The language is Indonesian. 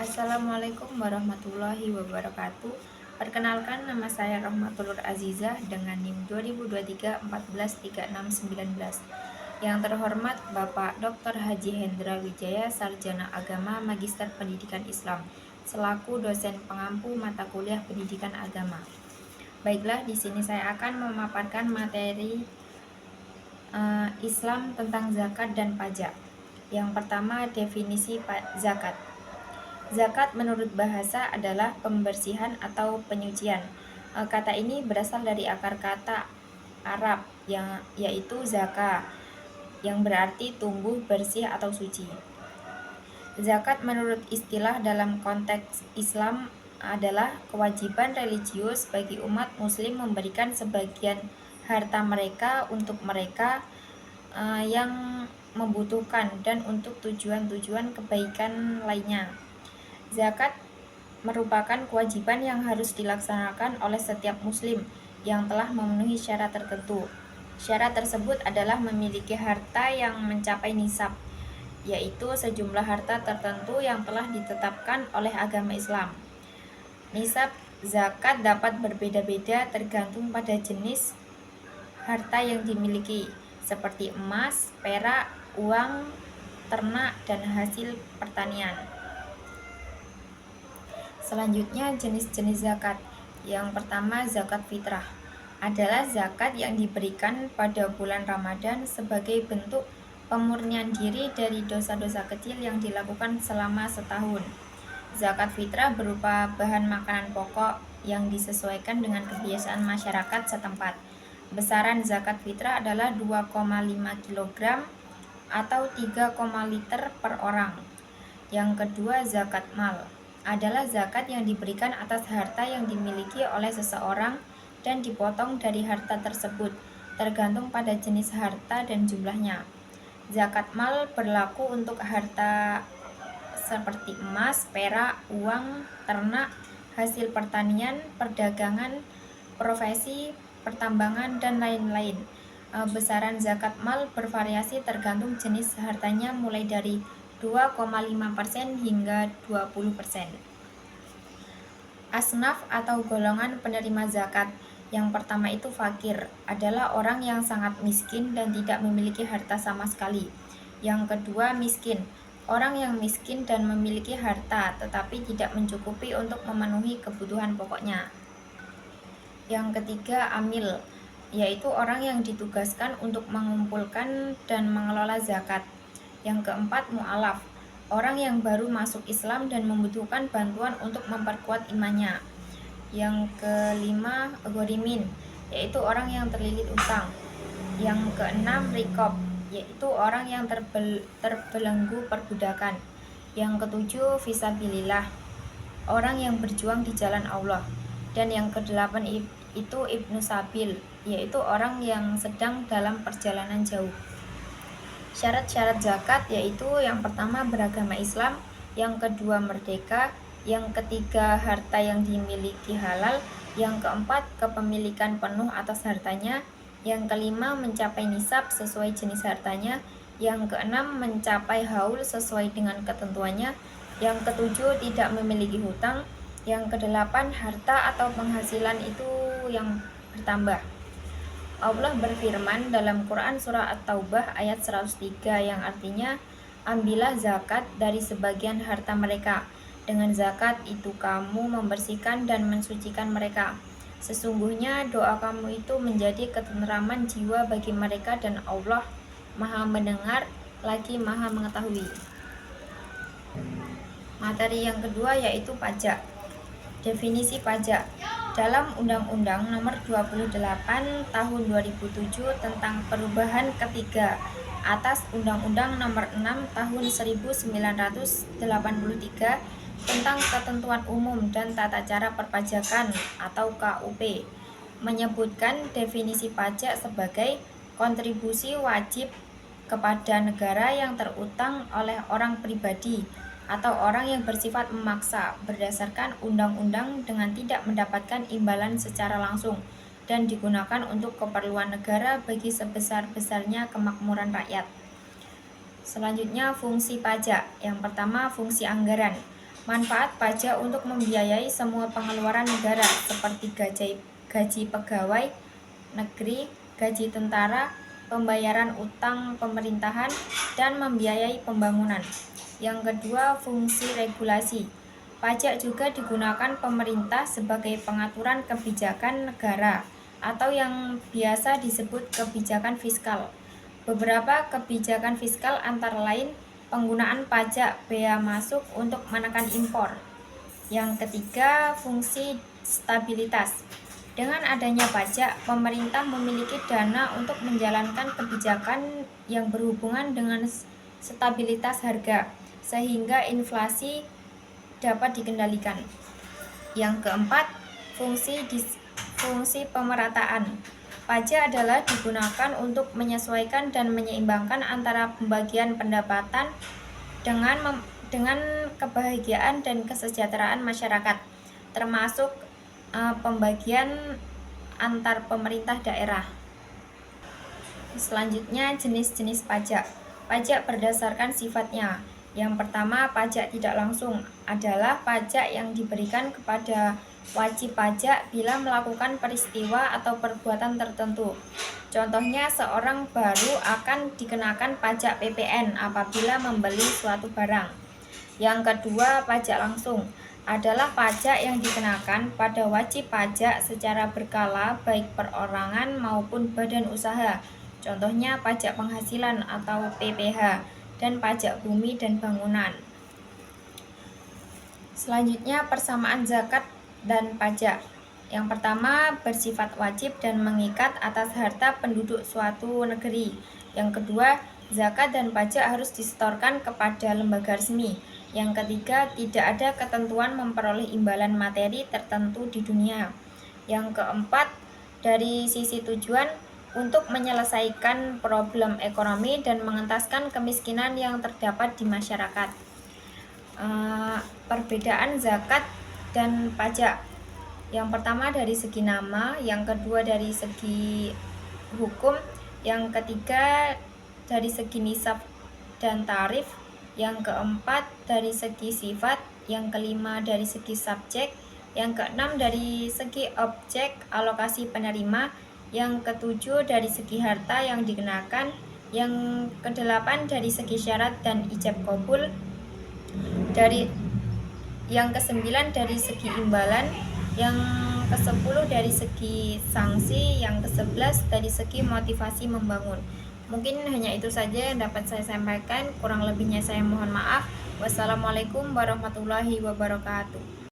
Assalamualaikum warahmatullahi wabarakatuh. Perkenalkan, nama saya Rahmatul Azizah dengan NIM 2023 Yang terhormat Bapak Dr. Haji Hendra Wijaya, Sarjana Agama Magister Pendidikan Islam, selaku dosen pengampu mata kuliah Pendidikan Agama. Baiklah, di sini saya akan memaparkan materi Islam tentang zakat dan pajak. Yang pertama, definisi zakat. Zakat menurut bahasa adalah pembersihan atau penyucian. Kata ini berasal dari akar kata Arab yaitu zaka, yang berarti tumbuh, bersih atau suci. Zakat menurut istilah dalam konteks Islam adalah kewajiban religius bagi umat muslim memberikan sebagian harta mereka untuk mereka yang membutuhkan dan untuk tujuan-tujuan kebaikan lainnya. Zakat merupakan kewajiban yang harus dilaksanakan oleh setiap muslim yang telah memenuhi syarat tertentu. Syarat tersebut adalah memiliki harta yang mencapai nisab, yaitu sejumlah harta tertentu yang telah ditetapkan oleh agama Islam. Nisab zakat dapat berbeda-beda tergantung pada jenis harta yang dimiliki, seperti emas, perak, uang, ternak, dan hasil pertanian. Selanjutnya, jenis-jenis zakat. Yang pertama, zakat fitrah adalah zakat yang diberikan pada bulan Ramadan sebagai bentuk pemurnian diri dari dosa-dosa kecil yang dilakukan selama setahun. Zakat fitrah berupa bahan makanan pokok yang disesuaikan dengan kebiasaan masyarakat setempat. Besaran zakat fitrah adalah 2,5 kg atau 3, liter per orang. Yang kedua, zakat mal adalah zakat yang diberikan atas harta yang dimiliki oleh seseorang dan dipotong dari harta tersebut, tergantung pada jenis harta dan jumlahnya. Zakat mal berlaku untuk harta seperti emas, perak, uang, ternak, hasil pertanian, perdagangan, profesi, pertambangan, dan lain-lain. Besaran zakat mal bervariasi tergantung jenis hartanya, mulai dari 2,5% hingga 20%. Asnaf atau golongan penerima zakat. Yang pertama itu fakir, adalah orang yang sangat miskin dan tidak memiliki harta sama sekali. Yang kedua, miskin, orang yang miskin dan memiliki harta tetapi tidak mencukupi untuk memenuhi kebutuhan pokoknya. Yang ketiga, amil, yaitu orang yang ditugaskan untuk mengumpulkan dan mengelola zakat. Yang keempat, mu'alaf, orang yang baru masuk Islam dan membutuhkan bantuan untuk memperkuat imannya. Yang kelima, ghorimin, yaitu orang yang terlilit utang. Yang keenam, rikob, yaitu orang yang terbelenggu perbudakan. Yang ketujuh, fisabilillah, orang yang berjuang di jalan Allah. Dan yang kedelapan itu ibnu sabil, yaitu orang yang sedang dalam perjalanan jauh. Syarat-syarat zakat yaitu yang pertama, beragama Islam, yang kedua, merdeka, yang ketiga, harta yang dimiliki halal, yang keempat, kepemilikan penuh atas hartanya, yang kelima, mencapai nisab sesuai jenis hartanya, yang keenam, mencapai haul sesuai dengan ketentuannya, yang ketujuh, tidak memiliki hutang, yang kedelapan, harta atau penghasilan itu yang bertambah. Allah berfirman dalam Quran surah At-Taubah ayat 103 yang artinya, ambillah zakat dari sebagian harta mereka. Dengan zakat itu kamu membersihkan dan mensucikan mereka. Sesungguhnya doa kamu itu menjadi ketenteraman jiwa bagi mereka dan Allah Maha mendengar lagi Maha mengetahui. Materi yang kedua yaitu pajak. Definisi pajak. Dalam Undang-Undang Nomor 28 Tahun 2007 tentang perubahan ketiga atas Undang-Undang Nomor 6 Tahun 1983 tentang ketentuan umum dan tata cara perpajakan atau KUP menyebutkan definisi pajak sebagai kontribusi wajib kepada negara yang terutang oleh orang pribadi atau orang yang bersifat memaksa berdasarkan undang-undang dengan tidak mendapatkan imbalan secara langsung dan digunakan untuk keperluan negara bagi sebesar-besarnya kemakmuran rakyat. Selanjutnya, fungsi pajak. Yang pertama, fungsi anggaran. Manfaat pajak untuk membiayai semua pengeluaran negara seperti gaji pegawai negeri, gaji tentara, pembayaran utang pemerintahan, dan membiayai pembangunan. Yang kedua, fungsi regulasi. Pajak juga digunakan pemerintah sebagai pengaturan kebijakan negara atau yang biasa disebut kebijakan fiskal. Beberapa kebijakan fiskal antara lain penggunaan pajak bea masuk untuk menekan impor. Yang ketiga, fungsi stabilitas. Dengan adanya pajak, pemerintah memiliki dana untuk menjalankan kebijakan yang berhubungan dengan stabilitas harga, sehingga inflasi dapat dikendalikan. Yang keempat, fungsi pemerataan. Pajak adalah digunakan untuk menyesuaikan dan menyeimbangkan antara pembagian pendapatan dengan kebahagiaan dan kesejahteraan masyarakat, termasuk pembagian antar pemerintah daerah. Selanjutnya, jenis-jenis pajak. Pajak berdasarkan sifatnya. Yang pertama, pajak tidak langsung adalah pajak yang diberikan kepada wajib pajak bila melakukan peristiwa atau perbuatan tertentu. Contohnya, seorang baru akan dikenakan pajak PPN apabila membeli suatu barang. Yang kedua, pajak langsung adalah pajak yang dikenakan pada wajib pajak secara berkala baik perorangan maupun badan usaha. Contohnya pajak penghasilan atau PPh dan pajak bumi dan bangunan. Selanjutnya, persamaan zakat dan pajak. Yang pertama, bersifat wajib dan mengikat atas harta penduduk suatu negeri. Yang kedua, zakat dan pajak harus disetorkan kepada lembaga resmi. Yang ketiga, tidak ada ketentuan memperoleh imbalan materi tertentu di dunia. Yang keempat, dari sisi tujuan, untuk menyelesaikan problem ekonomi dan mengentaskan kemiskinan yang terdapat di masyarakat. Perbedaan zakat dan pajak. Yang pertama dari segi nama, yang kedua dari segi hukum, yang ketiga dari segi nisab dan tarif, yang keempat dari segi sifat, yang kelima dari segi subjek, yang keenam dari segi objek alokasi penerima, yang ketujuh dari segi harta yang dikenakan, yang kedelapan dari segi syarat dan ijab kabul, yang kesembilan dari segi imbalan, yang ke-10 dari segi sanksi, yang ke-11 dari segi motivasi membangun. Mungkin hanya itu saja yang dapat saya sampaikan, kurang lebihnya saya mohon maaf. Wassalamualaikum warahmatullahi wabarakatuh.